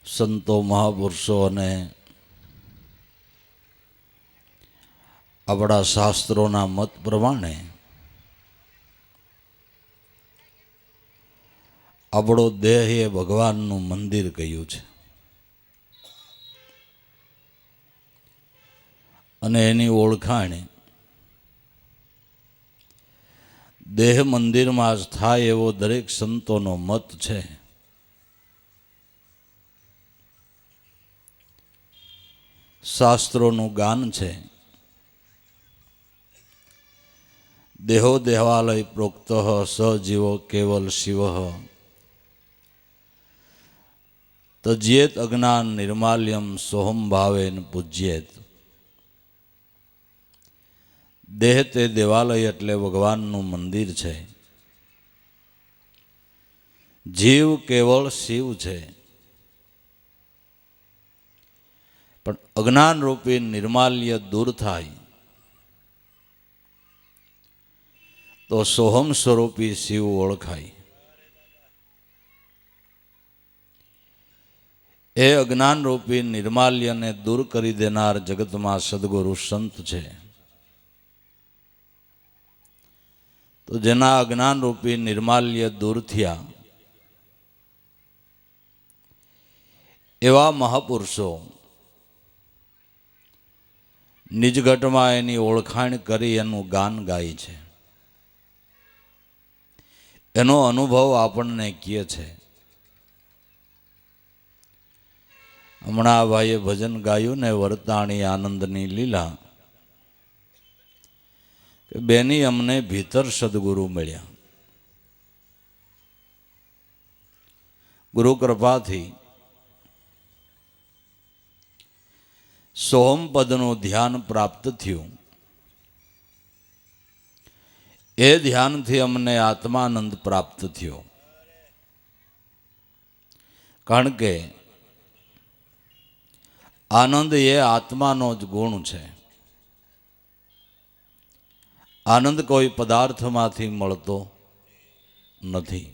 સંતો મહાપુરુષો અને આપણા શાસ્ત્રોના મત પ્રમાણે આપણો દેહ એ ભગવાનનું મંદિર કહ્યું છે અને એની ઓળખાણ દેહ મંદિરમાં જ થાય એવો દરેક સંતોનો મત છે. શાસ્ત્રોનું ગાન છે. દેહો દેવાલય પ્રોક્ત સજીવો કેવલ શિવ તજ્યેત અજ્ઞાન નિર્માલ્યમ સોહમ ભાવેન પૂજ્યેત. દેહ તે દેવાલય એટલે ભગવાનનું મંદિર છે. જીવ કેવળ શિવ છે, પણ અજ્ઞાન રૂપી નિર્માલ્ય દૂર થાય તો સોહમ સ્વરૂપી શિવ ઓળખાય. એ અજ્ઞાન રૂપી નિર્માલ્યને દૂર કરી દેનાર જગતમાં સદગુરુ સંત છે. તો જેના અજ્ઞાન રૂપી નિર્માલ્ય દૂર થયા એવા મહાપુરુષો નિજઘટમાં એની ઓળખાણ કરી એનું ગાન ગાય છે. એનો અનુભવ આપણને કહે છે. હમણાં આ ભાઈએ ભજન ગાયું ને વર્તાણી આનંદની લીલા, કે બેની અમને ભીતર સદગુરુ મળ્યા. ગુરુ કૃપાથી સોહમ પદનું ધ્યાન પ્રાપ્ત થયું. એ ધ્યાનથી અમને આત્માનંદ પ્રાપ્ત થયો. કારણ કે આનંદ એ આત્માનો જ ગુણ છે. આનંદ કોઈ પદાર્થમાંથી મળતો નથી.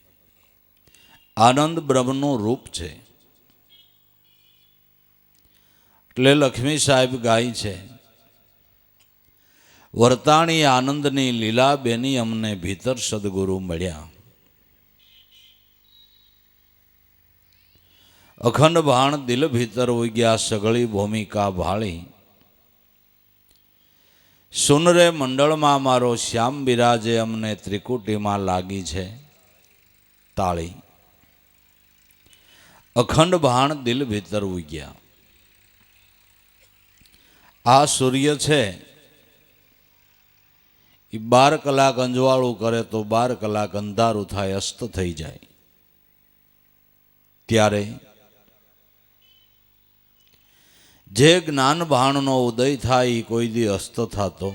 આનંદ બ્રહ્મનું રૂપ છે. એટલે લક્ષ્મી સાહેબ ગાય છે, વર્તાણી આનંદની લીલા બેની અમને ભીતર સદગુરુ મળ્યા. અખંડ ભાણ દિલ ભીતર ઉગ્યા સગળી ભૂમિકા ભાળી. સુન રે મંડળમાં મારો શ્યામ બિરાજે અમને ત્રિકુટીમાં લાગી છે તાળી. અખંડ ભાણ દિલ ભીતર ઉગ્યા. આ સૂર્ય છે એ 12 કલાક અંજવાળું કરે તો 12 કલાક અંધારું થાય, અસ્ત થઈ જાય. ત્યારે જે જ્ઞાન ભાણનો ઉદય થાય એ કોઈ દી અસ્ત થતો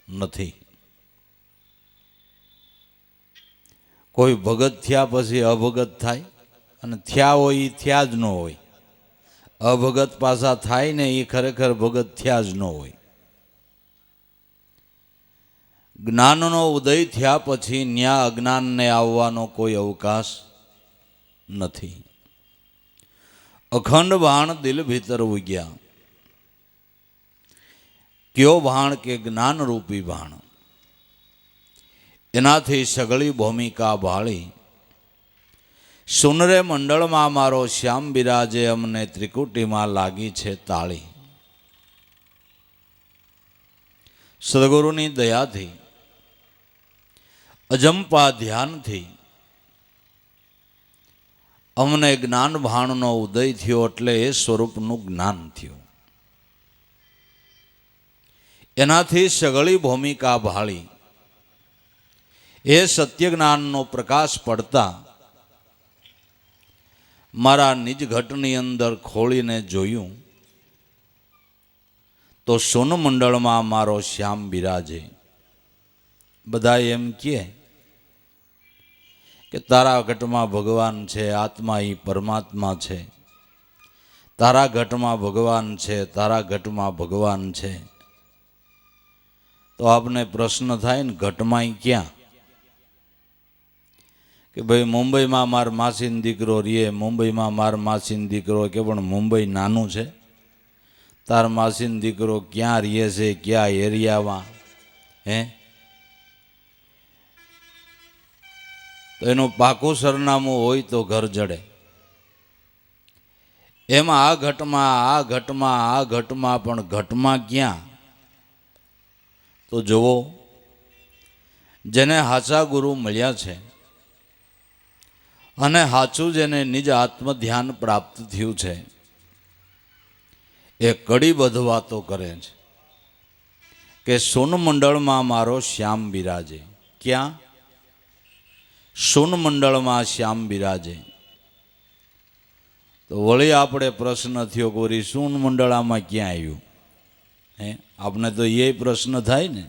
નથી. કોઈ ભગત થયા પછી અભગત થાય, અને થયા હોય એ થયા જ ન હોય. અભગત પાછા થાય ને એ ખરેખર ભગત થયા જ ન હોય. જ્ઞાનનો ઉદય થયા પછી ન્યા અજ્ઞાનને આવવાનો કોઈ અવકાશ નથી. અખંડ ભાણ દિલ ભીતર ઉગ્યા. કયો ભાણ? કે જ્ઞાન રૂપી ભાણ. એનાથી સગળી ભૂમિકા ભાળી. સુનરે મંડળમાં મારો શ્યામ બિરાજે અમને ત્રિકુટીમાં લાગી છે તાળી. સદગુરુની દયાથી, અજંપા ધ્યાનથી અમને જ્ઞાન ભાણનો ઉદય થયો, એટલે એ સ્વરૂપનું જ્ઞાન થયું. એનાથી સગળી ભૂમિકા ભાળી. એ સત્ય જ્ઞાનનો પ્રકાશ પડતા મારા નિજ ઘટની અંદર ખોળીને જોયું તો સોન મંડળમાં મારો શ્યામ બિરાજે. બધા એમ કહે કે તારા ઘટમાં ભગવાન છે, આત્મા એ પરમાત્મા છે. તારા ઘટમાં ભગવાન છે, તારા ઘટમાં ભગવાન છે. તો આપને પ્રશ્ન થાય ને, ઘટમાં ક્યાં? કે ભાઈ મુંબઈમાં માર માસીનો દીકરો રહે, મુંબઈમાં માર માસીનો દીકરો, કે પણ મુંબઈ નાનું છે, તાર માસીનો દીકરો ક્યાં રહે છે, ક્યાં એરિયામાં, હે? તો એનું પાકું સરનામું હોય તો ઘર જડે. એમાં આ ઘટમાં પણ ઘટમાં ક્યાં? તો જુઓ, જેને હાચા ગુરુ મળ્યા છે અને હાચું જેને નિજ આત્મધ્યાન પ્રાપ્ત થયું છે, એ કડીબદ્ધ વાતો કરે છે કે સોનમંડળમાં મારો શ્યામ બિરાજે. ક્યાં? સોનમંડળમાં શ્યામ બિરાજે. તો વળી આપણે પ્રશ્ન થયો કે વળી સોનમંડળામાં ક્યાં આવ્યું? હે, આપણે તો એ પ્રશ્ન થાય ને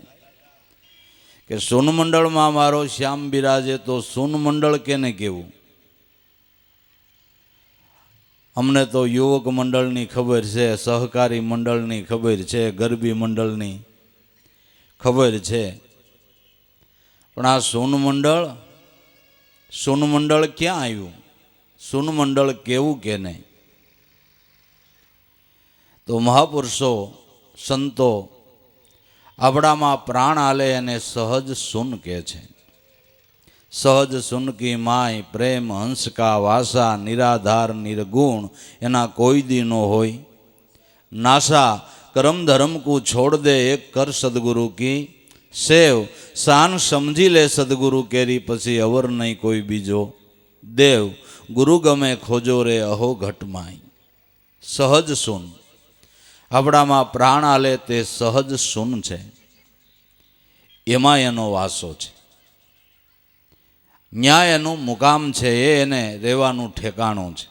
કે સોનમંડળમાં મારો શ્યામ બિરાજે, તો સોનમંડળ કેને કેવું? અમને તો યુવક મંડળની ખબર છે, સહકારી મંડળની ખબર છે, ગરબી મંડળની ખબર છે, પણ આ સોનમંડળ ક્યાં આવ્યું? સોનમંડળ કેવું કે નહીં? તો મહાપુરુષો સંતો આપણામાં પ્રાણ આલે અને સહજ સુન કહે છે. સહજ સુન કી માય પ્રેમ હંસ કા વાસા, નિરાધાર નિર્ગુણ એના કોઈ દી નો હોય નાસા. કરમ ધર્મ કો છોડ દે એક કર સદગુરુ કી સેવ, શાન સમજી લે સદગુરુ કેરી, પછી અવર નહીં કોઈ બીજો દેવ. ગુરુ ગમે ખોજો રે અહો ઘટમાય. સહજ સુન આપણામાં પ્રાણ આલે તે સહજ સુન છે, એમાં એનો વાસો છે, ન્યાય એનું મુકામ છે, એને રહેવાનું ઠેકાણું છે.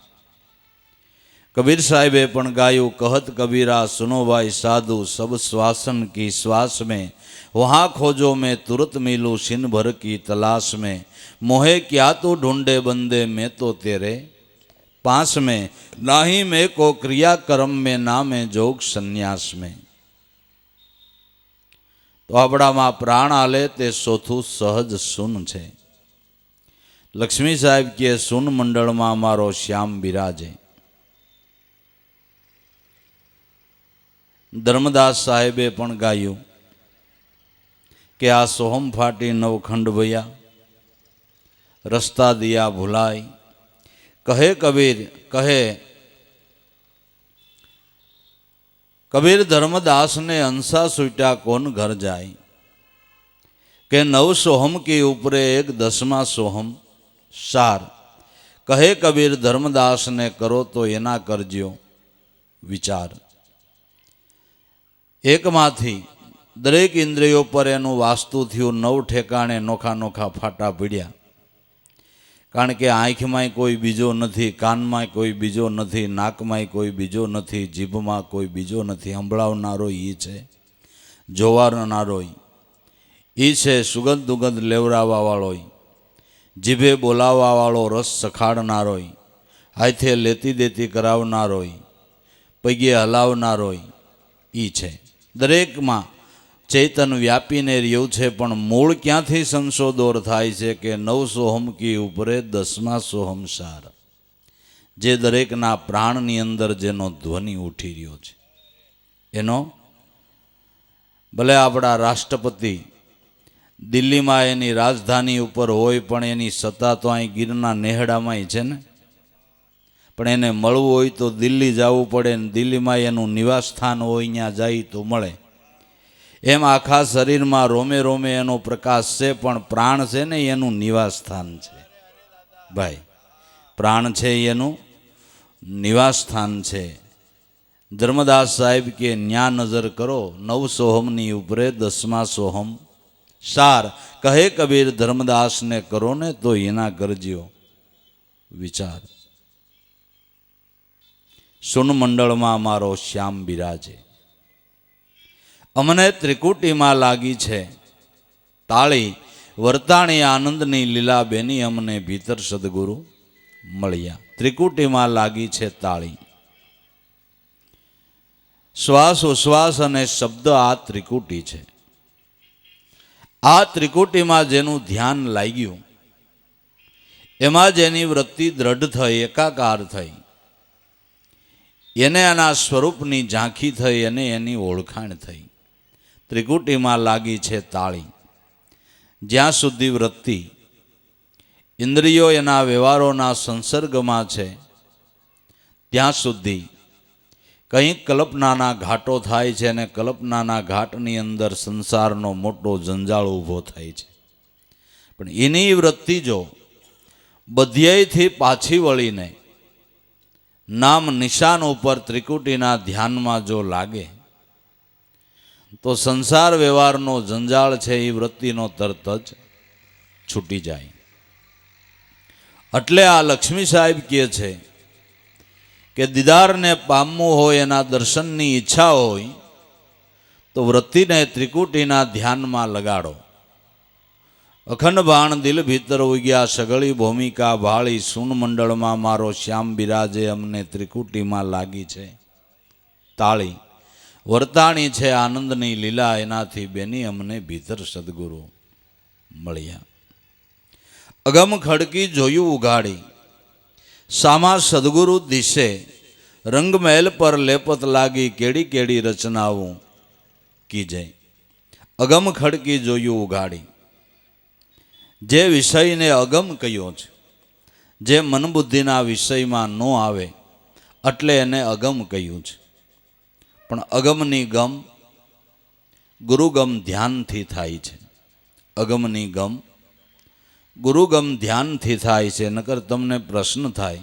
કબીર સાહેબે પણ ગાયું, કહત કબીરા સુનો ભાઈ સાધુ, સબ શ્વાસન કી શ્વાસ में वहाँ खोजो मैं तुरंत मिलूं सिन भर की तलाश में, मोहे क्या तो ढूंढे बंदे मैं तो तेरे पास में, नाही मैं को क्रिया कर्म में ना मैं जोग संन्यास में. તો આપણામાં પ્રાણ આલે તે ચોથું સહજ સુન છે. લક્ષ્મી સાહેબ કે સુન મંડળમાં મારો શ્યામ બિરાજે. ધર્મદાસ સાહેબે પણ ગાયું કે આ સોહમ ફાટી નવખંડ ભયા, રસ્તા દિયા ભૂલાય. કહે કબીર ધર્મદાસને અંસા છૂટ્યા કોણ ઘર જાય, કે 9 સોહમ કી ઉપરે એક 10મા સોહમ સાર. કહે કબીર ધર્મદાસને કરો તો એના કરજો વિચાર. એકમાંથી દરેક ઇન્દ્રિયો પર એનું વાસ્તુ થયું, 9 ઠેકાણે નોખા નોખા ફાટા પીડ્યા. કારણ કે આંખમાંય કોઈ બીજો નથી, કાનમાં કોઈ બીજો નથી, નાકમાંય કોઈ બીજો નથી, જીભમાં કોઈ બીજો નથી. સંભળાવનારો એ છે, જોવાનારો એ છે, સુગંધ દુગંધ લેવડાવવાવાળો, જીભે બોલાવવાવાળો, રસ સખાડનારો, હાથે લેતી દેતી કરાવનારો, પગે હલાવનારો એ છે. દરેકમાં ચૈતન વ્યાપીને રહ્યું છે, પણ મૂળ ક્યાંથી સંશોધોર થાય છે કે 9 સોહમ કી ઉપરે 10મા સોહમ સાર, જે દરેકના પ્રાણની અંદર જેનો ધ્વનિ ઉઠી રહ્યો છે એનો. ભલે આપણા રાષ્ટ્રપતિ દિલ્હીમાં એની રાજધાની ઉપર હોય, પણ એની સત્તા તો અહીં ગીરના નેહડામાંય છે ને. પણ એને મળવું હોય તો દિલ્હી જવું પડે, ને દિલ્હીમાં એનું નિવાસ સ્થાન હોય, ત્યાં જાય તો મળે. એમ આખા શરીરમાં રોમે રોમે એનો પ્રકાશ છે, પણ પ્રાણ છે ને એનું નિવાસ સ્થાન છે ભાઈ. પ્રાણ છે એનું નિવાસ સ્થાન છે. ધર્મદાસ સાહેબ કે ન્યા નજર કરો, 9 સોહમની ઉપરે 10મા સોહમ સાર. કહે કબીર ધર્મદાસને કરો ને તો એના કરજો વિચાર. સુન મંડળમાં મારો શ્યામ બિરાજે. અમને ત્રિકુટીમાં લાગી છે તાળી, વર્તાણી આનંદની લીલા બેની અમને ભીતર સદગુરુ મળ્યા. ત્રિકુટીમાં લાગી છે તાળી. શ્વાસ ઉશ્વાસ અને શબ્દ આ ત્રિકુટી છે. આ ત્રિકુટીમાં જેનું ધ્યાન લાગ્યું એમાં જ એની વૃત્તિ દ્રઢ થઈ, એકાકાર થઈ, એને આના સ્વરૂપની ઝાંખી થઈ અને એની ઓળખાણ થઈ. ત્રિકુટીમાં લાગી છે તાળી. જ્યાં સુધી વૃત્તિ ઇન્દ્રિયો એના વ્યવહારોના સંસર્ગમાં છે ત્યાં સુધી કંઈક કલ્પનાના ઘાટો થાય છે અને કલ્પનાના ઘાટની અંદર સંસારનો મોટો જંજાળ ઊભો થાય છે. પણ એની વૃત્તિ જો બધ્યયથી પાછી વળીને નામ નિશાન ઉપર ત્રિકુટીના ધ્યાનમાં જો લાગે તો સંસાર વ્યવહારનો જંજાળ છે એ વૃત્તિનો તરત જ છૂટી જાય. એટલે આ લક્ષ્મી સાહેબ કહે છે કે દીદારને પામવું હોય, એના દર્શનની ઈચ્છા હોય તો વૃત્તિને ત્રિકુટીના ધ્યાનમાં લગાડો. અખંડ બાણ દિલ ભીતર ઉગ્યા, સગળી ભૂમિકા ભાળી, સૂન મંડળમાં મારો શ્યામ બિરાજે, અમને ત્રિકુટીમાં લાગી છે તાળી. વર્તાણી છે આનંદની લીલા, એનાથી બેની અમને ભીતર સદગુરુ મળ્યા. અગમ ખડકી જોયું ઉઘાડી, સામા સદગુરુ દિશે, રંગમહેલ પર લેપત લાગી, કેડી કેડી રચનાવું કીજે. અગમ ખડકી જોયું ઉઘાડી, જે વિષયને અગમ કહ્યો છે, જે મનબુદ્ધિના વિષયમાં ન આવે એટલે એને અગમ કહ્યું છે. પણ અગમની ગમ ગુરુગમ ધ્યાનથી થાય છે. અગમની ગમ ગુરુગમ ધ્યાનથી થાય છે. નકર તમને પ્રશ્ન થાય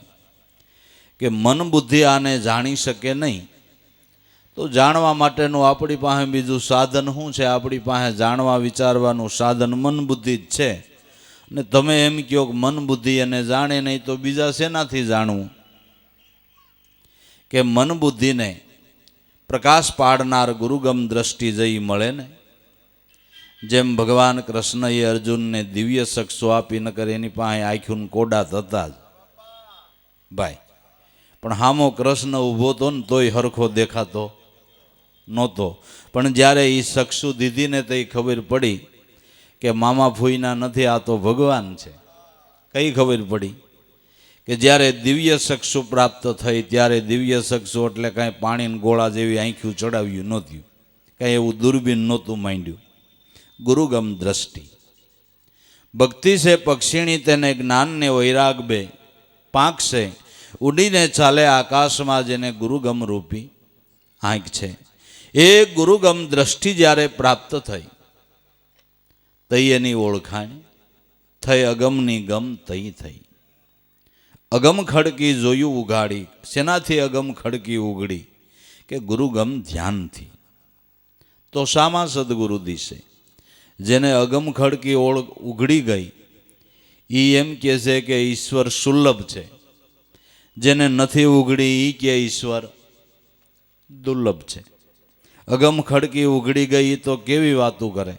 કે મન બુદ્ધિ આને જાણી શકે નહીં, તો જાણવા માટેનું આપણી પાસે બીજું સાધન શું છે? આપણી પાસે જાણવા વિચારવાનું સાધન મન બુદ્ધિ જ છે. ને તમે એમ કહો કે મન બુદ્ધિ એને જાણે નહીં તો બીજા શેનાથી જાણવું? કે મન બુદ્ધિને પ્રકાશ પાડનાર ગુરુગમ દ્રષ્ટિ જઈ મળે ને. જેમ ભગવાન કૃષ્ણએ અર્જુનને દિવ્ય શખ્સો આપી, ન કરે એની પાસે આંખ્યું કોડા થતા જ ભાઈ, પણ હામો કૃષ્ણ ઊભો તો ને તોય હરખો દેખાતો નહોતો. પણ જ્યારે એ શખ્સુ દીધીને તો ખબર પડી કે મામા ફૂઈના નથી, આ તો ભગવાન છે. કઈ ખબર પડી? કે જ્યારે દિવ્ય શખ્સુ પ્રાપ્ત થઈ ત્યારે દિવ્ય શખ્સુ એટલે કાંઈ પાણીના ગોળા જેવી આંખ્યું ચડાવ્યું નહોતું, કાંઈ એવું દૂરબીન નહોતું માંડ્યું. ગુરુગમ દ્રષ્ટિ ભક્તિ છે પક્ષીણી, તેને જ્ઞાનને વૈરાગ બે પાંખ છે, ઉડીને ચાલે આકાશમાં, જેને ગુરુગમ રૂપી આંખ છે. એ ગુરુગમ દ્રષ્ટિ જ્યારે પ્રાપ્ત થઈ તઈ એની ઓળખાણ થઈ, અગમની ગમ તઈ થઈ. અગમ ખડકી જોયું ઉઘાડી, શેનાથી અગમ ખડકી ઉઘડી? કે ગુરુગમ ધ્યાનથી. તો શામાં સદગુરુ દિશે? જેને અગમ ખડકી ઉઘડી ગઈ એ એમ કહે છે કે ઈશ્વર સુલભ છે. જેને નથી ઉઘડી એ કે ઈશ્વર દુર્લભ છે. અગમ ખડકી ઉઘડી ગઈ તો કેવી વાતું કરે?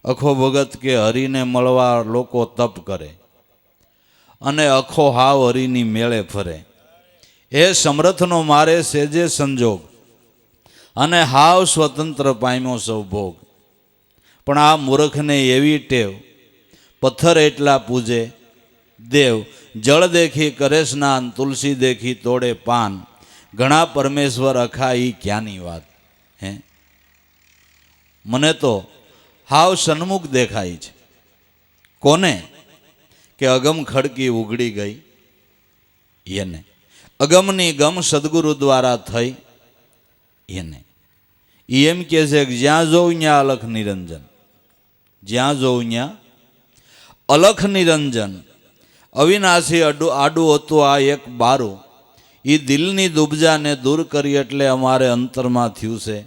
અખો ભગત કે હરિને મળવા લોકો તપ કરે અને અખો હાવ હરિની મેળે ફરે. એ સમર્થનો મારે સેજે સંજોગ અને હાવ સ્વતંત્ર પામ્યો સૌ ભોગ. પણ આ મૂર્ખને એવી ટેવ, પથ્થર એટલા પૂજે દેવ, જળ દેખી કરે સ્નાન, તુલસી દેખી તોડે પાન, ઘણા પરમેશ્વર અખા ઈ ક્યાંની વાત? હે, મને તો હાવ સન્મુખ દેખાય છે. કોને? કે અગમ ખડકી ઉઘડી ગઈ એને. અગમની ગમ સદગુરુ દ્વારા થઈ એને. એમ કહે છે કે જ્યાં જોઉં ત્યાં અલખ નિરંજન, જ્યાં જોઉં ત્યાં અલખ નિરંજન. અવિનાશી આડું હતું આ એક બારું, એ દિલની દુબજાને દૂર કરી એટલે અમારે અંતરમાં થયું છે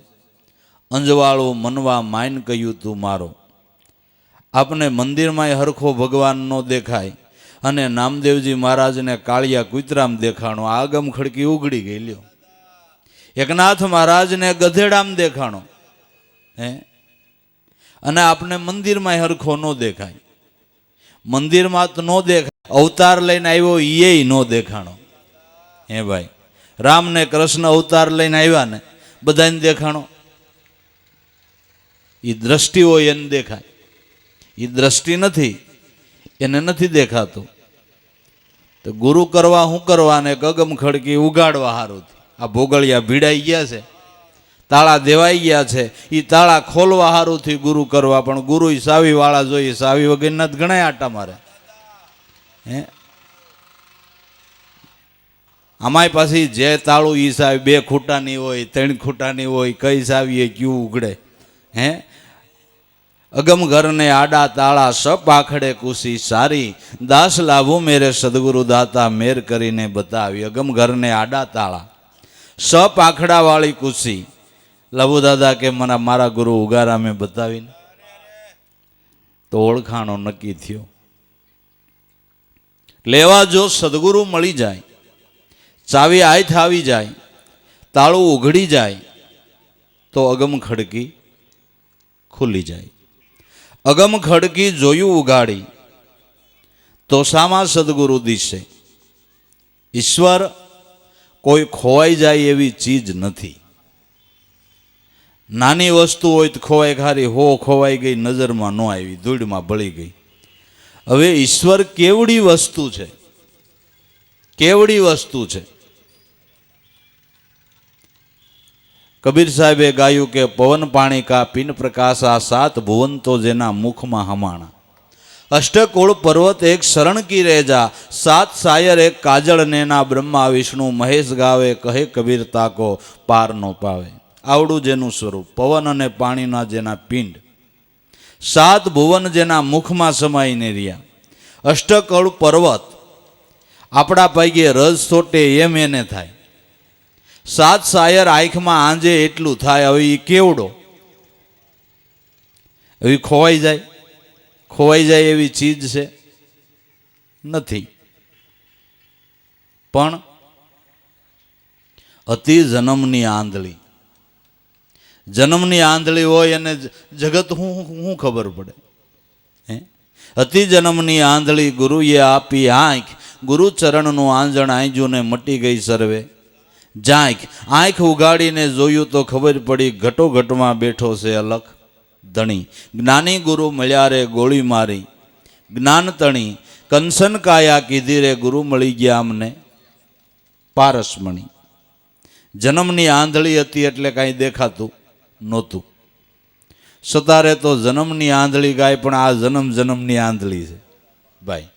અંજવાળું, મનવા માઇન કહ્યું તું મારો. આપને મંદિરમાં હરખો ભગવાન નો દેખાય અને નામદેવજી મહારાજને કાળિયા કુતરામ દેખાણો, આગમ ખડકી ઉઘડી ગઈ લ્યો. એકનાથ મહારાજને ગધેડામ દેખાણો, હે, અને આપને મંદિરમાં હરખો ન દેખાય. મંદિરમાં તો ન દેખાય, અવતાર લઈને આવ્યો એ ન દેખાણો. હે ભાઈ, રામ ને કૃષ્ણ અવતાર લઈને આવ્યા ને બધાને દેખાણો. એ દ્રષ્ટિ હોય એને દેખાય. એ દ્રષ્ટિ નથી, એને નથી દેખાતું. તો ગુરુ કરવા શું કરવા ને ગગમ ખડકી ઉગાડવા હારું. આ ભોગળિયા ભીડાઈ ગયા છે, તાળા દેવાઈ ગયા છે, એ તાળા ખોલવા હારુંથી ગુરુ કરવા. પણ ગુરુ સાવી વાળા જોઈએ, સાવી વગરના જ ઘણા આટા મારે. હે અમારી પાસે જે તાળું ઈ સાવી 2 ખૂટાની હોય, 3 ખૂટાની હોય, કઈ સાવીએ ક્યું ઉગડે. હે અગમ ઘરને આડા તાળા સપ આખડે કુશી સારી, દાસ લાભો મેરે સદગુરુ દાતા મેર કરીને બતાવી. અગમ ઘરને આડા તાળા સપ આખડા વાળી કુશી, લાભુ દાદા કે મને મારા ગુરુ ઉગારા મેં બતાવીને તો ઓળખાણો નક્કી થયો. લેવા જો સદગુરુ મળી જાય, ચાવી આયથ આવી જાય, તાળું ઉઘડી જાય તો અગમ ખડકી ખુલી જાય. અગમ ખડકી જોયું ઉગાડી તો સામા સદગુરુ દિશે. ઈશ્વર કોઈ ખોવાઈ જાય એવી ચીજ નથી. નાની વસ્તુ હોય તો ખોવાય ખારી, ખોવાઈ ગઈ, નજરમાં ન આવી, ધૂળમાં ભળી ગઈ. હવે ઈશ્વર કેવડી વસ્તુ છે, કેવડી વસ્તુ છે. કબીર સાહેબે ગાયું કે પવન પાણી કા પિન પ્રકાશા, 7 ભુવન તો જેના મુખમાં હમાણા. અષ્ટકોળ પર્વત એક શરણ કી રેજા, 7 સાયર એક કાજળ નેના, બ્રહ્મા વિષ્ણુ મહેશ ગાવે, કહે કબીર તાકો પાર નો પાવે. આવડું જેનું સ્વરૂપ, પવન અને પાણીના જેના પિંડ, 7 ભુવન જેના મુખમાં સમાઈને રહ્યા. અષ્ટકોળ પર્વત આપણા પૈગે રજ સોટે એમ એને થાય. 7 સાયર આંખમાં આંજે એટલું થાય. હવે એ કેવડો, હવે ખોવાઈ જાય, ખોવાઈ જાય એવી ચીજ છે નથી. પણ અતિ જન્મની આંધળી, જન્મની આંધળી હોય અને જગત હું ખબર પડે. હે અતિ જન્મની આંધળી ગુરુએ આપી આંખ, ગુરુ ચરણનું આંજણ આંજુને મટી ગઈ સર્વે જાંખ. આંખ ઉગાડીને જોયું તો ખબર પડી, ઘટો ઘટમાં બેઠો છે અલખ ધણી. જ્ઞાની ગુરુ મળ્યા રે ગોળી મારી, જ્ઞાન તણી કંસન કાયા કીધી રે, ગુરુ મળી ગયા અમને પારસમણી. જન્મની આંધળી હતી એટલે કાંઈ દેખાતું નહોતું. સતારે તો જન્મની આંધળી ગાય, પણ આ જન્મની આંધળી છે ભાઈ.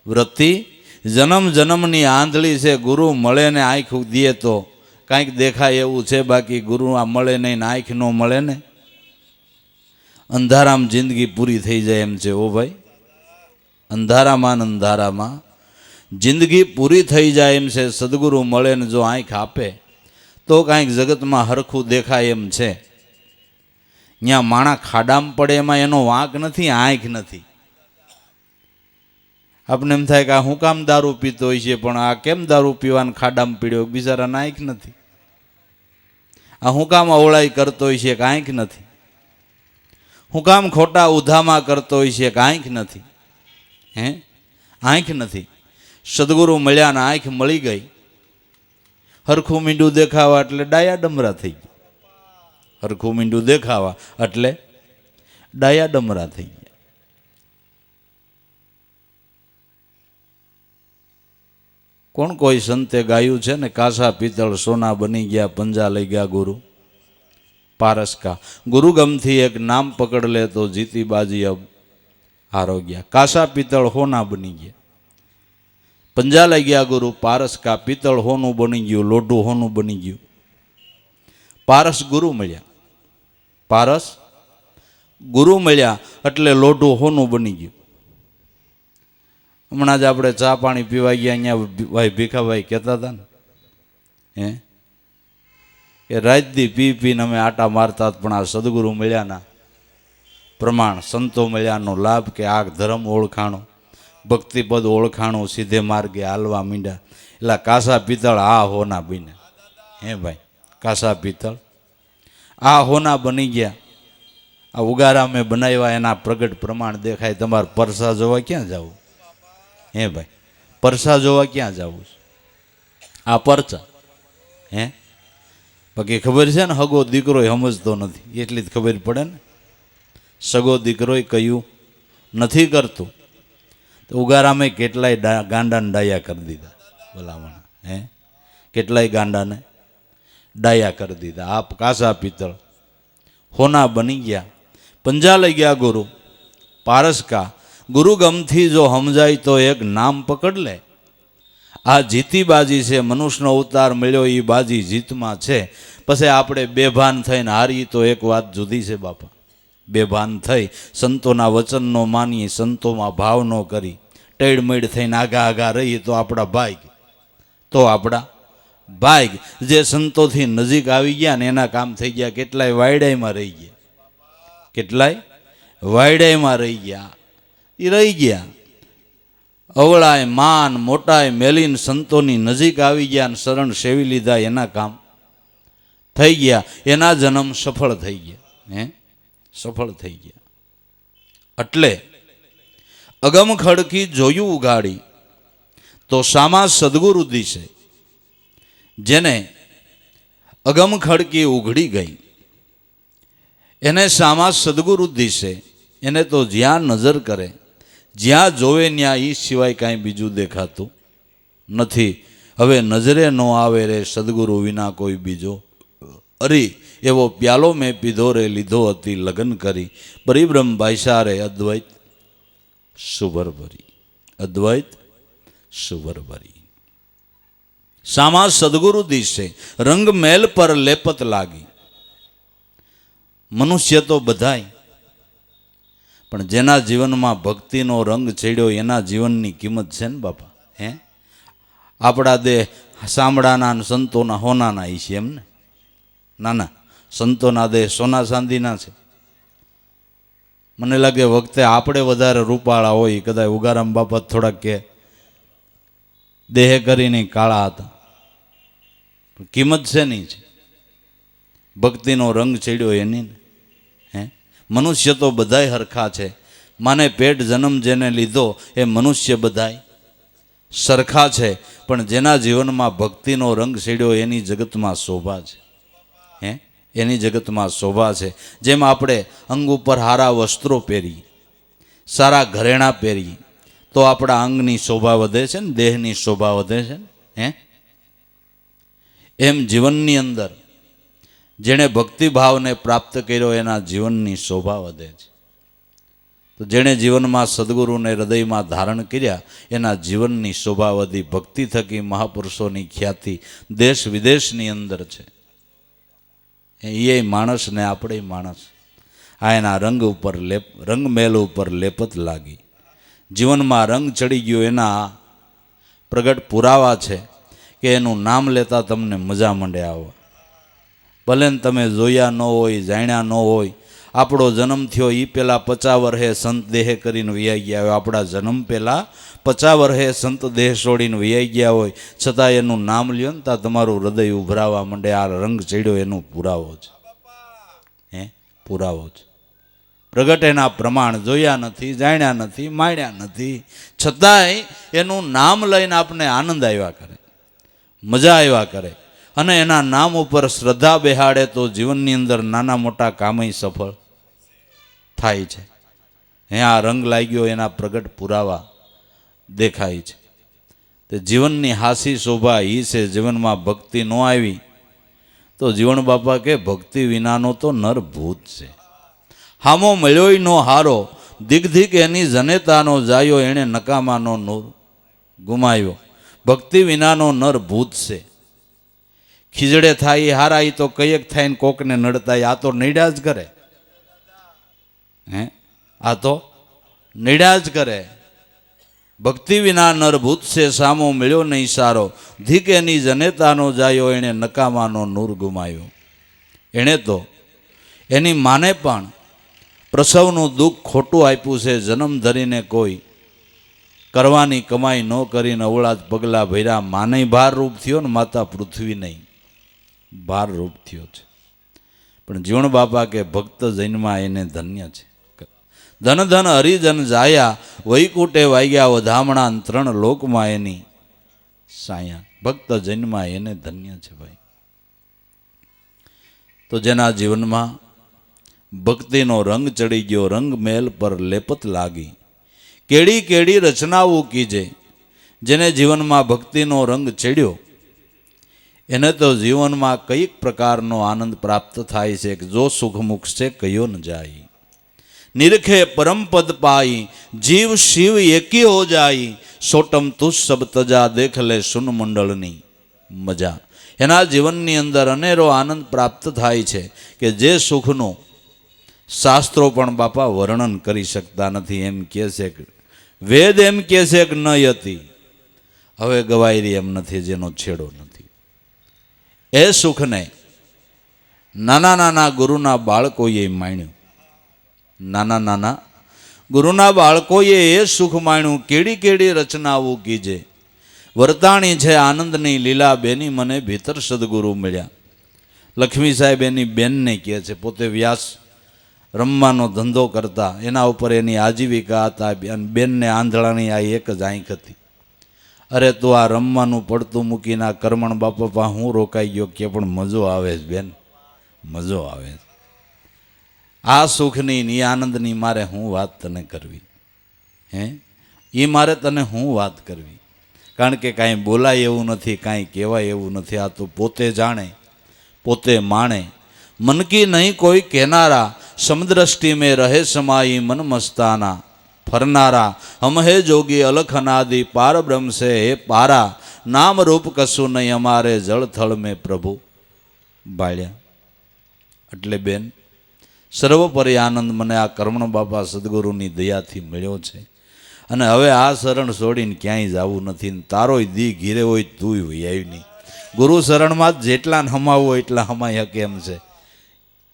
વૃત્તિ જન્મની આંધળી છે. ગુરુ મળે ને આંખ દે તો કાંઈક દેખાય એવું છે, બાકી ગુરુ આ મળે નહીં ને આંખ ન મળે ને અંધારામાં જિંદગી પૂરી થઈ જાય એમ છે. ઓ ભાઈ, અંધારામાં અંધારામાં જિંદગી પૂરી થઈ જાય એમ છે. સદગુરુ મળે ને જો આંખ આપે તો કાંઈક જગતમાં હરખું દેખાય એમ છે. ત્યાં માણા ખાડામાં પડે એમાં એનો વાંક નથી, આંખ નથી. આપણે એમ થાય કે આ હું કામ દારૂ પીતો હોય છે, પણ આ કેમ દારૂ પીવાને ખાડામાં પીડ્યો, બિચારાને આંખ નથી. આ હું કામ અવળાઈ કરતો હોય છે, કે આંખ નથી. હું કામ ખોટા ઉધામાં કરતો હોય છે, કે આંખ નથી. હે આંખ નથી. સદગુરુ મળ્યા ને આંખ મળી ગઈ. હરખું મીંડું દેખાવા એટલે ડાયા ડમરા થઈ ગયા. હરખું મીંડું દેખાવા એટલે ડાયા ડમરા થઈ ગયા. કોણ કોઈ સંતે ગાયું છે ને, કાસા પિત્તળ સોના બની ગયા, પંજા લઈ ગયા ગુરુ પારસકા. ગુરુ ગમથી એક નામ પકડ લે તો જીતી બાજી અબ હારો ગયા. કાસા પિત્તળ હોના બની ગયા, પંજા લઈ ગયા ગુરુ પારસકા. પિત્તળ હોનું બની ગયું, લોઢું હોનું બની ગયું. પારસ ગુરુ મળ્યા, પારસ ગુરુ મળ્યા એટલે લોઢું હોનું બની ગયું. હમણાં જ આપણે ચા પાણી પીવા ગયા, અહીંયા ભાઈ ભીખાભાઈ કહેતા હતા ને, હે એ રાતદી પી પીને અમે આટા મારતા, પણ આ સદગુરુ મળ્યાના પ્રમાણ, સંતો મળ્યાનો લાભ, કે આ ધર્મ ઓળખાણો, ભક્તિપદ ઓળખાણું, સીધે માર્ગે હાલવા મીંડ્યા. એટલે કાસા પિત્તળ આ હોના બન્યા. હે ભાઈ, કાસા પિત્તળ આ હોના બની ગયા. આ ઉગારા મેં બનાવ્યા એના પ્રગટ પ્રમાણ દેખાય. તમારે પરસા જોવા ક્યાં જવું? હે ભાઈ, પરસા જોવા ક્યાં જવું? આ પરચા. હે બાકી ખબર છે ને, હગો દીકરો સમજતો નથી, એટલી જ ખબર પડે ને. સગો દીકરો કયું નથી કરતું. તો ઉગારામે કેટલાય ગાંડાને ડાયા કરી દીધા ભલામણ, હે કેટલાય ગાંડાને ડાયા કરી દીધા. આપ કાસા પિત્તળ હોના બની ગયા. પંજા લઈ ગયા ગુરુ પારસકા. ગુરુ ગમથી જો સમજાય તો એક નામ પકડ લે. આ જીતી બાજી છે, મનુષ્યનો અવતાર મળ્યો એ બાજી જીતમાં છે. પછી આપણે બેભાન થઈને હારી તો એક વાત જુદી છે બાપા. બેભાન થઈ સંતોના વચનનો માની, સંતોમાં ભાવ ન કરી, ટેડમેડ થઈને આગા આગા રહીએ તો આપણા ભાગ, તો આપણા ભાગ. જે સંતોથી નજીક આવી ગયા ને એના કામ થઈ ગયા. કેટલાય વાયડાઈમાં રહી ગયા, કેટલાય વાયડાઈમાં રહી ગયા, એ રહી ગયા. અવળાય માન મોટાય મેલીન સંતોની નજીક આવી ગયા અને શરણ સેવી લીધા, એના કામ થઈ ગયા. એના જન્મ સફળ થઈ ગયા, હે સફળ થઈ ગયા. એટલે અગમ ખડકી જોયું ઉગાડી તો સામા સદગુરુ દિશે. જેને અગમ ખડકી ઉઘડી ગઈ એને સામા સદગુરુ દિશે. એને તો જ્યાં નજર કરે, જ્યાં જોવે ત્યાં એ સિવાય કાંઈ બીજું દેખાતું નથી. હવે નજરે ન આવે રે સદગુરુ વિના કોઈ બીજો. અરી એવો પ્યાલો મેં પીધો રે, લીધો હતી લગ્ન કરી. પરિબ્રહ્મ ભાઈસારે અદ્વૈત સુવર ભરી, અદ્વૈત સુવર ભરી. સામા સદગુરુ દિશે રંગ મેલ પર લેપત લાગી. મનુષ્ય તો બધાય, પણ જેના જીવનમાં ભક્તિનો રંગ ચડ્યો એના જીવનની કિંમત છે ને બાપા. હે આપણા દેહ સામડાના સંતોના હોનાના છે એમને? ના ના, સંતોના દેહ સોના ચાંદીના છે. મને લાગે વખતે આપણે વધારે રૂપાળા હોય, કદાચ ઉગારામ બાપા થોડાક કે દેહ કરીને કાળા હતા. કિંમત છે નહીં છે, ભક્તિનો રંગ ચડ્યો એની. હે મનુષ્ય તો બધાય હરખા છે. માને પેટ જન્મ જેને લીધો એ મનુષ્ય બધાય સરખા છે. પણ જેના જીવનમાં ભક્તિનો રંગ ચડ્યો એની જગતમાં શોભા છે. હે એની જગતમાં શોભા છે. જેમ આપણે અંગ ઉપર સારા વસ્ત્રો પહેરીએ, સારા ઘરેણાં પહેરીએ તો આપણા અંગની શોભા વધે છે ને, દેહની શોભા વધે છે ને. હે એમ જીવનની અંદર જેણે ભક્તિભાવને પ્રાપ્ત કર્યો એના જીવનની શોભા વધે છે. તો જેણે જીવનમાં સદગુરુને હૃદયમાં ધારણ કર્યા એના જીવનની શોભા વધી. ભક્તિ થકી મહાપુરુષોની ખ્યાતિ દેશ વિદેશની અંદર છે. એ માણસ ને આપણે માણસ. આ એના રંગ ઉપર રંગ મેલ ઉપર લેપત લાગી. જીવનમાં રંગ ચડી ગયો એના પ્રગટ પુરાવા છે કે એનું નામ લેતા તમને મજા માંડે આવવા. ભલે ને તમે જોયા ન હોય, જાણ્યા ન હોય. આપણો જન્મ થયો એ પહેલાં 50 વર્ષે સંત દેહ કરીને વૈયા ગયા હોય. આપણા જન્મ પહેલાં 50 વર્ષે સંત દેહ છોડીને વૈયા ગયા હોય, છતાં એનું નામ લ્યો ને ત્યાં તમારું હૃદય ઉભરાવા માંડે. આ રંગ ચડ્યો એનો પુરાવો છે. હે પુરાવો છે. પ્રગટ એના પ્રમાણ જોયા નથી, જાણ્યા નથી, માણ્યા નથી, છતાંય એનું નામ લઈને આપણે આનંદ આવ્યા કરે, મજા આવ્યા કરે. અને એના નામ ઉપર શ્રદ્ધા બેહાડે તો જીવનની અંદર નાના મોટા કામય સફળ થાય છે. હે આ રંગ લાગ્યો એના પ્રગટ પુરાવા દેખાય છે. તે જીવનની હાસી શોભા એ છે. જીવનમાં ભક્તિ ન આવી તો જીવન બાપા કે ભક્તિ વિનાનો તો નર ભૂત છે. હામો મળ્યોય નો હારો, દિગ્ધિક એની જનેતાનો જાયો, એણે નકામાનો નૂર ગુમાવ્યો. ભક્તિ વિનાનો નર ભૂત છે. ખીજડે થાય હારા, એ તો કઈક થાય ને કોકને નડતા. આ તો નડ્યા જ કરે. હે આ તો નડ્યા જ કરે. ભક્તિ વિના નરભૂત છે, સામો મળ્યો નહીં સારો, ધીક એની જનેતાનો જાયો, એણે નકામાનો નૂર ગુમાયો. એણે તો એની માને પણ પ્રસવનું દુઃખ ખોટું આપ્યું છે. જન્મ ધરીને કોઈ કરવાની કમાઈ ન કરીને અવળા જ પગલા ભર્યા. માને ભાર રૂપ થયો ને માતા પૃથ્વી નહીં ભાર રૂપ થયો છે. પણ જીવણ બાપા કે ભક્ત જન્મા એને ધન્ય છે. ધન ધન હરિજન જાયા, વૈકુટે વાગ્યા વધામણા, 3 લોકમાં એની સાયા. ભક્ત જન્મા એને ધન્ય છે ભાઈ. તો જેના જીવનમાં ભક્તિનો રંગ ચડી ગયો, રંગ મેલ પર લેપત લાગી. કેડી કેડી રચનાઓ કીજે, જેને જીવનમાં ભક્તિનો રંગ ચડ્યો એને તો જીવનમાં કઈક પ્રકારનો આનંદ પ્રાપ્ત થાય છે કે જો સુખમુખ છે કયો ન જાય. નિરખે પરમપદ પાઈ જીવ શિવ એકી હો જાય, સોટમ તું સબ તજા દેખ લે સુન મંડળની મજા. એના જીવનની અંદર અનેરો આનંદ પ્રાપ્ત થાય છે કે જે સુખનું શાસ્ત્રો પણ બાપા વર્ણન કરી શકતા નથી. એમ કહે છે કે વેદ એમ કહે છે કે ન હતી, હવે ગવાયરી એમ નથી જેનો છેડો નથી. એ સુખને નાના નાના ગુરુના બાળકોએ માણ્યું. નાના નાના ગુરુના બાળકોએ એ સુખ માણ્યું. કેડી કેડી રચનાઓ કીજે, વર્તાણી છે આનંદની લીલા બેની મને ભીતર સદગુરુ મળ્યા. લક્ષ્મી સાહેબ એની બેનને કહે છે, પોતે વ્યાસ રમવાનો ધંધો કરતા, એના ઉપર એની આજીવિકા હતા. બેનને આંધળાની આ એક જ આંખ હતી. અરે તું આ રમવાનું પડતું મૂકીને આ કરમણ બાપા હું રોકાઈ ગયો કે પણ મજો આવે છે બેન, મજો આવે છે. આ સુખની ની આનંદની મારે હું વાત તને કરવી, હે એ મારે તને હું વાત કરવી. કારણ કે કાંઈ બોલાય એવું નથી, કાંઈ કહેવાય એવું નથી. આ તું પોતે જાણે, પોતે માણે. મન કી નહીં કોઈ કહેનારા, સમદ્રષ્ટિ મેં રહે સમાઈ મન મસ્તાના. ફરનારા હમ હે જોગી અલખ અનાદિ પાર બ્રહ્મ છે હે પારા. નામ રૂપ કશું નહીં અમારે જળ થળ મેં પ્રભુ બાળ્યા. એટલે બેન સર્વોપરી આનંદ મને આ કરમણ બાપા સદગુરુની દયાથી મળ્યો છે. અને હવે આ શરણ છોડીને ક્યાંય જવું નથી. તારોય દી ઘીરે હોય તું હોય આવી નહીં. ગુરુ શરણમાં જ જેટલાને હમાવો એટલા હમાય હકે એમ છે,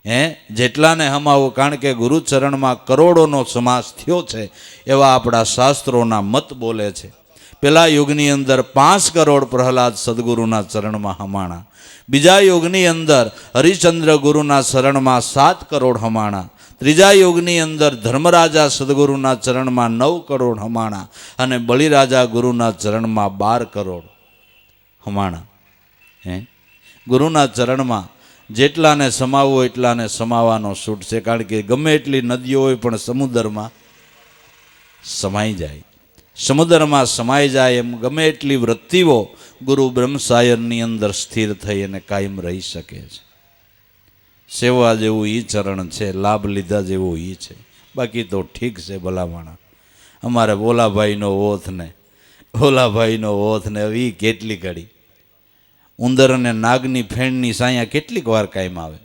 હે જેટલાને હમાવો. કારણ કે ગુરુ ચરણમાં કરોડોનો સમાસ થયો છે એવા આપણા શાસ્ત્રોના મત બોલે છે. પેલા યુગની અંદર 5 કરોડ પ્રહલાદ સદગુરુના ચરણમાં હમાણા. બીજા યુગની અંદર હરિચંદ્ર ગુરુના શરણમાં 7 કરોડ હમાણા. ત્રીજા યુગની અંદર ધર્મરાજા સદગુરુના ચરણમાં 9 કરોડ હમાણા. અને બલિરાજા ગુરુના ચરણમાં 12 કરોડ હમાણા. હે ગુરુના ચરણમાં જેટલાને સમાવવો એટલાને સમાવાનો છૂટ છે. કારણ કે ગમે એટલી નદીઓ હોય પણ સમુદ્રમાં સમાઈ જાય. સમુદ્રમાં સમાઈ જાય એમ ગમે એટલી વૃત્તિઓ ગુરુ બ્રહ્મસાયરની અંદર સ્થિર થઈ અને કાયમ રહી શકે છે. સેવા જેવું ઈ ચરણ છે, લાભ લીધા જેવું ઈ છે. બાકી તો ઠીક છે ભલામણા. અમારે ઓલાભાઈનો ઓથ ને હવે કેટલી ઘડી ઉંદર અને નાગની ફેણની સાયા કેટલીક વાર કાયમ આવે.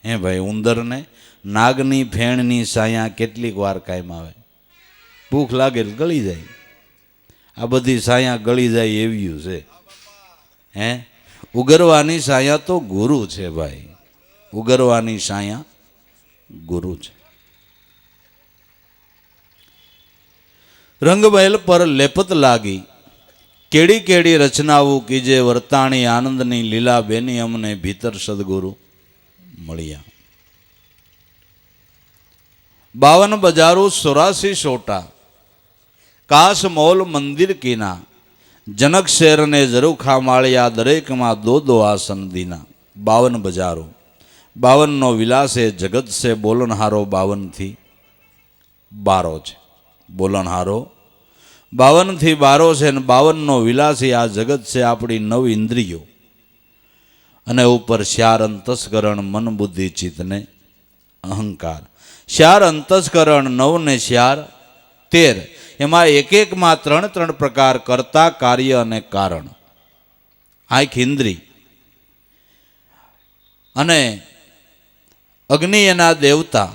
હે ભાઈ, ઉંદરને નાગની ફેણની સાયા કેટલીક વાર કાયમ આવે. ભૂખ લાગે ગળી જાય. આ બધી સાયા ગળી જાય એવી છે. હે ઉગરવાની સાયા તો ગુરુ છે ભાઈ, ઉગરવાની સાયા ગુરુ છે. રંગમહેલ પર લેપત લાગી, કેડી કેડી રચનાઓ કીજે, વર્તાણી આનંદની લીલા બેની અમને ભીતર સદગુરુ મળ્યા. 52 બજારો 84 સોટા, કાશ મોલ મંદિર કીના. જનક શેરને ઝરૂખા માળ્યા, દરેકમાં દો આસન દીના. 52 બજારો, 52નો વિલાસ એ જગત છે. બોલનહારો 52 થી 12 છે. બોલનહારો 52 થી 12 છે. અને 52નો વિલાસી આ જગત છે, આપણી 9 ઇન્દ્રિયો. અને ઉપર 4 અંતસ્કરણ, મન બુદ્ધિ ચિત્ત ને અહંકાર. 4 અંતસ્કરણ, 9 ને 4 13. એમાં એક એકમાં 3 પ્રકાર, કર્તા, કાર્ય અને કારણ. આંખ ઇન્દ્રી અને અગ્નિ એના દેવતા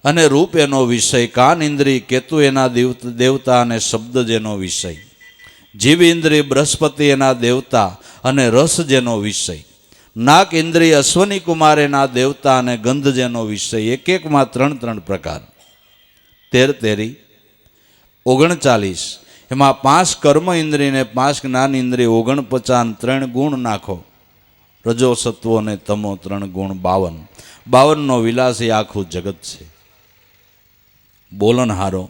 અને રૂપ એનો વિષય. કાન ઇન્દ્રિય કેતુ એના દેવતા અને શબ્દ જેનો વિષય. જીવ ઇન્દ્રિય બૃહસ્પતિ એના દેવતા અને રસ જેનો વિષય. નાક ઇન્દ્રિય અશ્વની કુમાર એના દેવતા અને ગંધ જેનો વિષય. એક એકમાં 3 પ્રકાર. 13 39. એમાં 5 કર્મ ઇન્દ્રિય ને 5 જ્ઞાન ઇન્દ્રિય. 49 3 ગુણ નાખો, રજો સત્વો અને તમો 3 ગુણ. 52નો વિલાસ એ આખું જગત છે. બોલનહારો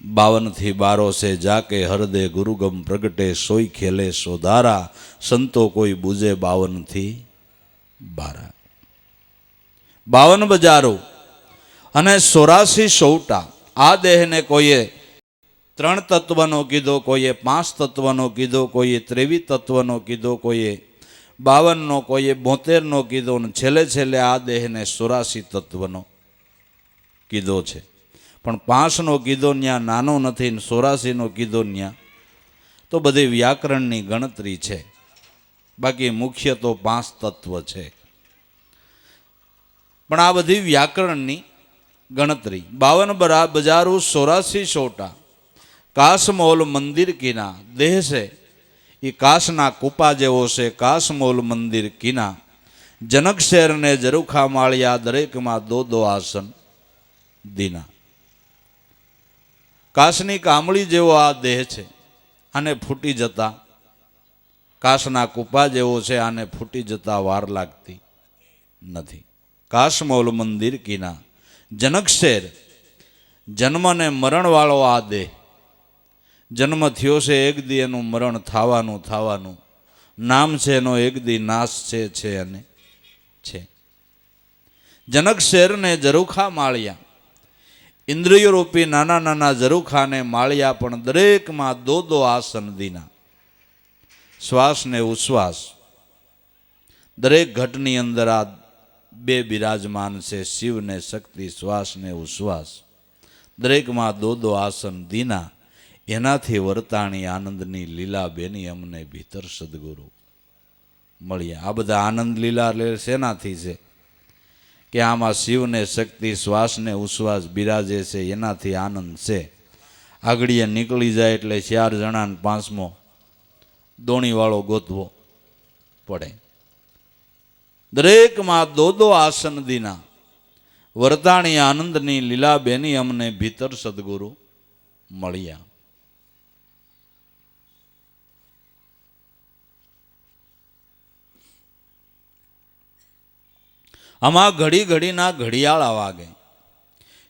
52 થી 12 છે. જાકે હરદે ગુરુગમ પ્રગટે, સોઈ ખેલે સોધારા. સંતો કોઈ બુજે 52 થી 12. 52 બજારો અને 84 સૌટા. આ દેહને કોઈએ 3 તત્વનો કીધો, કોઈએ 5 તત્વનો કીધો, કોઈએ 23 તત્વનો કીધો, કોઈએ 52નો, કોઈએ 72નો કીધો, અને છેલ્લે આ દેહને 84 તત્વનો કીધો છે. પણ 5નો કીધો ન્યા નાનો નથી ને 84નો કીધો ન્યા તો બધી વ્યાકરણની ગણતરી છે. બાકી મુખ્ય તો 5 તત્વ છે. પણ આ બધી વ્યાકરણની ગણતરી. 52 બજારું 84 સોટા કાશમોલ મંદિર કીના. દેહ છે એ કાશના કૂપા જેવો છે. કાશમોલ મંદિર કીના. જનક શેરને જરૂખા માળિયા, દરેકમાં 2 આસન દીના. કાશની કામળી જેવો આ દેહ છે. આને ફૂટી જતા, કાશના કૂપા જેવો છે, આને ફૂટી જતા વાર લાગતી નથી. કાશમોલ મંદિર કીના. જનક શેર, જન્મ ને મરણ વાળો આ દેહ. જન્મ થયો છે, એક દી એનું મરણ થવાનું. નામ છે એનો, એક દી નાશ છે અને છે. જનક શેરને જરૂખા માળિયા. ઇન્દ્રિયો રૂપી નાના નાના જરૂખાને માળિયા, પણ દરેકમાં 2 આસન દીના. શ્વાસ ને ઉશ્વાસ, દરેક ઘટની અંદર આ 2 બિરાજમાન છે. શિવ ને શક્તિ, શ્વાસ ને ઉશ્વાસ, દરેકમાં 2 આસન દીના. એનાથી વર્તાણી આનંદની લીલા બેની અમને ભીતર સદગુરુ મળ્યા. આ બધા આનંદ લીલા શેનાથી છે કે આમાં શિવ ને શક્તિ, શ્વાસ ને ઉશ્વાસ બિરાજે છે, એનાથી આનંદ છે. આગળીએ નીકળી જાય એટલે 4 જણાને 5મો દોણીવાળો ગોતવો પડે. દરેકમાં 2 આસન દીના. વર્તાણી આનંદની લીલા બેની અમને ભીતર સદગુરુ મળ્યા. આમાં ઘડી ઘડીના ઘડિયાળા વાગે.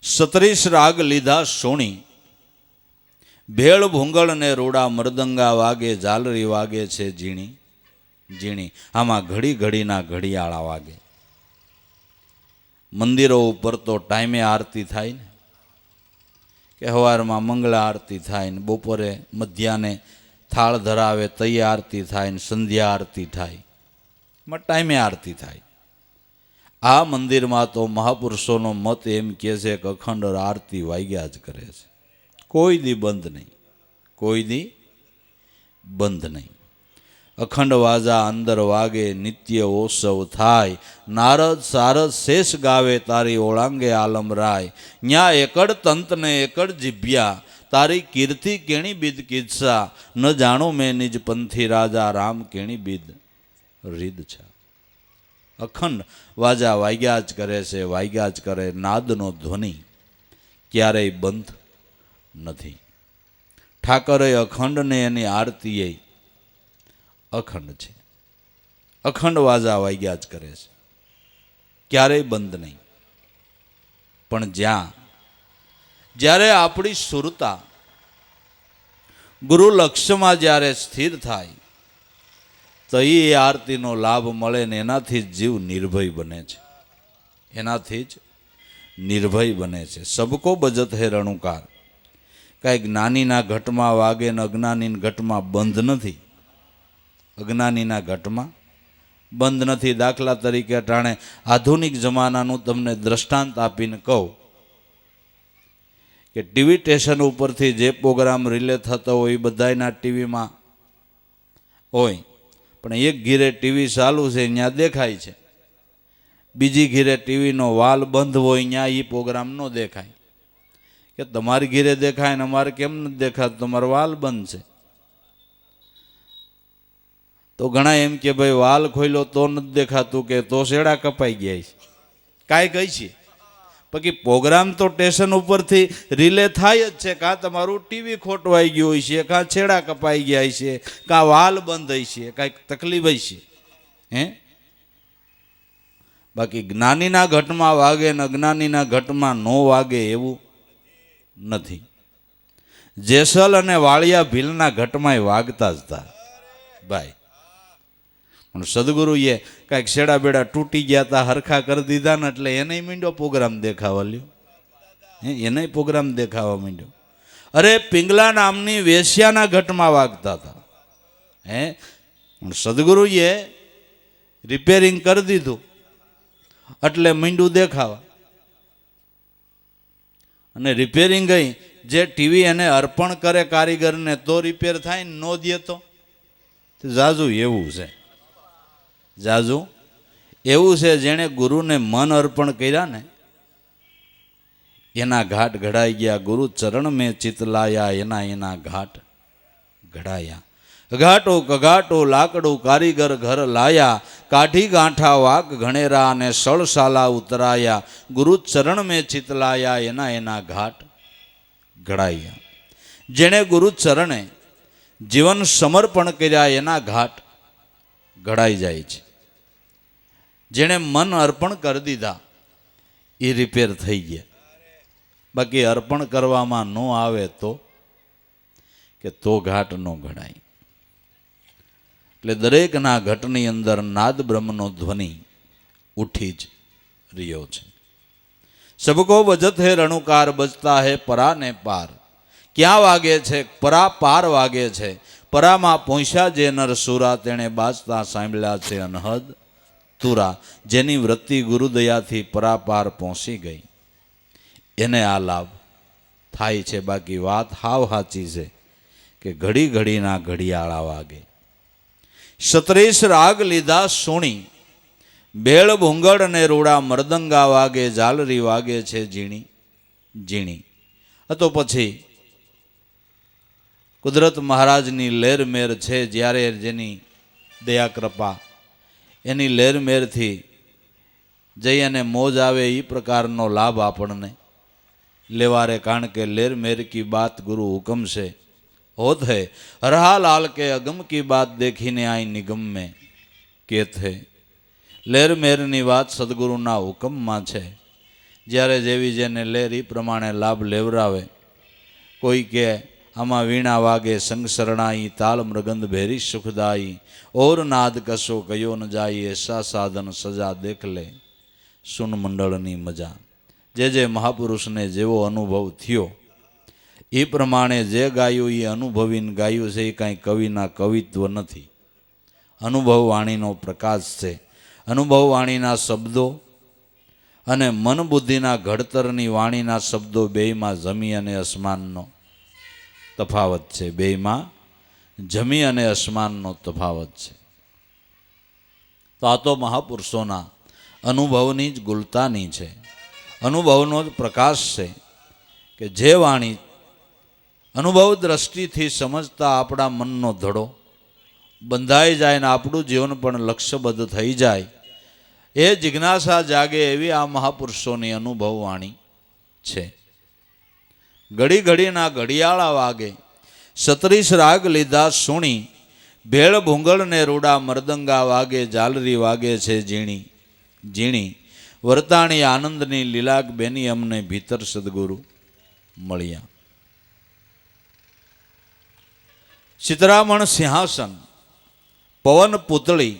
37 રાગ લીધા સોણી. ભેળ ભૂંગળ ને રોડા મરદંગા વાગે. ઝાલરી વાગે છે ઝીણી ઝીણી. આમાં ઘડી ઘડીના ઘડિયાળા વાગે. મંદિરો ઉપર તો ટાઈમે આરતી થાય ને, કે સવારમાં મંગળા આરતી થાય ને, બપોરે મધ્યાને થાળ ધરાવે તઈ આરતી થાય ને, સંધ્યા આરતી થાય, ટાઈમે આરતી થાય. આ મંદિરમાં તો મહાપુરુષોનો મત એમ કહે છે કે અખંડ આરતી વાગ્યા જ કરે છે. કોઈ દી બંધ નહીં, કોઈ દી બંધ નહીં. અખંડ વાજા અંદર વાગે, નિત્ય ઓસવ થાય. નારદ સારદ શેષ ગાવે, તારી ઓળાંગે આલમ રાય. ન્યા એકડ તંતને એકડ જીભ્યા, તારી કીર્તિ કેણી બીદ કિસ્સા. ન જાણો મેં નિજ પંથી રાજા, રામ કેણી બીદ રીદ છે. અખંડ વાજા વાગ્યા જ કરે છે, વાગ્યા જ કરે. નાદનો ધ્વનિ ક્યારેય બંધ નથી. ઠાકરે અખંડ ને એની આરતી અખંડ છે. અખંડ વાજા વાગ્યા જ કરે છે, ક્યારેય બંધ નહીં. પણ જ્યારે આપણી સુરતા ગુરુ લક્ષ્યમાં જ્યારે સ્થિર થાય તો એ આરતીનો લાભ મળે ને એનાથી જ જીવ નિર્ભય બને છે. એનાથી જ નિર્ભય બને છે. સબકો બજત હે રણુકાર. કાંઈ જ્ઞાનીના ઘટમાં વાગે ને અજ્ઞાનીના ઘટમાં બંધ નથી. અજ્ઞાનીના ઘટમાં બંધ નથી. દાખલા તરીકે અટાણે આધુનિક જમાનાનું તમને દ્રષ્ટાંત આપીને કહું કે ટીવી સ્ટેશન ઉપરથી જે પ્રોગ્રામ રિલે થતો હોય એ બધાના ટીવીમાં હોય, પણ એક ઘીરે ટીવી ચાલુ છે ત્યાં દેખાય છે, બીજી ઘીરે ટીવીનો વાલ બંધ હોય ત્યાં એ પ્રોગ્રામ ન દેખાય. કે તમારી ઘીરે દેખાય ને અમારે કેમ નથી દેખાતું? તમારો વાલ બંધ છે. તો ઘણા એમ કે ભાઈ વાલ ખોલ્યો તો નથી દેખાતું, કે તો શેડા કપાઈ ગયા છે, કાંઈ કહી છે. બાકી પ્રોગ્રામ તો સ્ટેશન ઉપરથી રિલે થાય જ છે. કાં તમારું ટીવી ખોટવાઈ ગયું હોય છે, કાં છેડા કપાઈ ગયા છે, કાં વાલ બંધ હોય છે, કાંઈક તકલીફ હોય છે. બાકી જ્ઞાનીના ઘટમાં વાગે ને અજ્ઞાનીના ઘટમાં ન વાગે એવું નથી. જેસલ અને વાળિયા ભીલના ઘટમાં વાગતા જ હતા ભાઈ. પણ સદગુરુએ કાંઈક શેડા બેડા તૂટી ગયા હતા, હરખા કરી દીધા ને એટલે એને મીંડો પ્રોગ્રામ દેખાવા લ્યો. એને પ્રોગ્રામ દેખાવા માંડ્યો. અરે પિંગલા નામની વેશ્યાના ઘટમાં વાગતા હતા. સદગુરુએ રિપેરિંગ કરી દીધું એટલે મીંડું દેખાવા. અને રિપેરિંગ ગઈ જે ટીવી એને અર્પણ કરે કારીગરને તો રિપેર થાય ને, નો દે તો જાજુ એવું છે. જાજુ એવું છે. જેણે ગુરુને મન અર્પણ કર્યા ને એના ઘાટ ઘડાઈ ગયા. ગુરુ ચરણ મેં ચિતલાયા, એના ઘાટ ઘડાયા. ઘાટો કઘાટો લાકડું કારીગર ઘર લાયા, કાઠી ગાંઠા વાક ઘણેરા અને સળસાલા ઉતરાયા. ગુરુ ચરણ મેં ચિતલાયા, એના ઘાટ ઘડાયા. જેણે ગુરુ ચરણે જીવન સમર્પણ કર્યા એના ઘાટ ઘડાઈ જાય છે. જેણે મન અર્પણ કરી દીધા એ રિપેર થઈ ગયા. બાકી અર્પણ કરવામાં ન આવે તો ઘાટ ન ઘડાય. એટલે દરેકના ઘટની અંદર નાદ બ્રહ્મનો ધ્વનિ ઉઠી જ રહ્યો છે. સબકો બજત હે રણુકાર, બજતા હે પરા ને પાર. ક્યાં વાગે છે? પરા પાર વાગે છે. પરામાં પહોંચ્યા જે નર સુરા, તેણે બાજતા સાંભળ્યા છે અનહદ તુરા. જેની વૃત્તિ ગુરુદયાથી પરાપાર પહોંચી ગઈ એને આ લાભ થાય છે. બાકી વાત હાવ સાચી છે કે ઘડી ઘડીના ઘડિયાળા વાગે. 37 રાગ લીધા સોણી, બેળ ભૂંગળ ને રૂડા મરદંગા વાગે, ઝાલરી વાગે છે ઝીણી ઝીણી. તો પછી કુદરત મહારાજની લેરમેર છે. જ્યારે જેની દયા કૃપા એની લેરમેરથી જઈ અને મોજ આવે એ પ્રકારનો લાભ આપણને લેવારે. કારણ કે લેરમેર કી બાત ગુરુ હુકમ છે હોત હૈ, હરહા લાલ કે અગમ કી બાત દેખીને આઈ નિગમ મેં કેત હૈ. લેરમેરની વાત સદગુરુના હુકમમાં છે. જ્યારે જેવી જેને લેર એ પ્રમાણે લાભ લેવરાવે. કોઈ કે આમાં વીણા વાગે સંગ શરણાઈ, તાલ મૃગંદ ભેરી સુખદાઈ, ઓર નાદ કશો કયો ન જાય, એસા સાધન સજા દેખ લે સુન મંડળની મજા. જે મહાપુરુષને જેવો અનુભવ થયો એ પ્રમાણે જે ગાયું એ અનુભવીને ગાયું છે. એ કાંઈ કવિના કવિત્વ નથી, અનુભવ વાણીનો પ્રકાશ છે. અનુભવ વાણીના શબ્દો અને મન બુદ્ધિના ઘડતરની વાણીના શબ્દો બેયમાં જમી અને અસમાનનો તફાવત છે. બેયમાં જમી અને અસમાનનો તફાવત છે. તો આ તો મહાપુરુષોના અનુભવની જ ગુલતાની છે, અનુભવનો જ પ્રકાશ છે કે જે વાણી અનુભવ દ્રષ્ટિથી સમજતા આપણા મનનો ધડો બંધાઈ જાય ને આપણું જીવન પણ લક્ષ્યબદ્ધ થઈ જાય. એ જિજ્ઞાસા જાગે એવી આ મહાપુરુષોની અનુભવ વાણી છે. ઘડી ઘડીના ઘડિયાળા વાગે, 37 રાગ લીધા સુણી, ભેળ ભૂંગળ ને રૂડા મરદંગા વાગે, ઝાલરી વાગે છે ઝીણી ઝીણી. વર્તાણી આનંદની લીલાક બેની અમને ભીતર સદગુરુ મળ્યા. ચિત્રામણ સિંહાસન, પવન પૂતળી,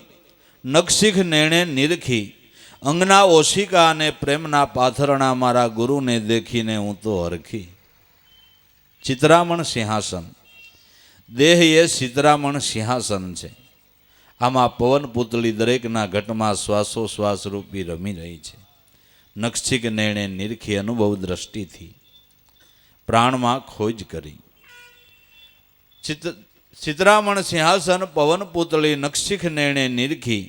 નખશીખ નેણે નિરખી, અંગના ઓશિકા અને પ્રેમના પાથરણા, મારા ગુરુને દેખીને હું તો હરખી. ચિત્રામણ સિંહાસન, દેહ એ ચિત્રામણ સિંહાસન છે. આમાં પવન પૂતળી દરેકના ઘટમાં શ્વાસોશ્વાસ રૂપી રમી રહી છે. નખશીખ નેણે નિરખી, અનુભવ દ્રષ્ટિથી પ્રાણમાં ખોજ કરી. ચિત્રામણ સિંહાસન, પવન પૂતળી, નખશીખ નેણે નિરખી,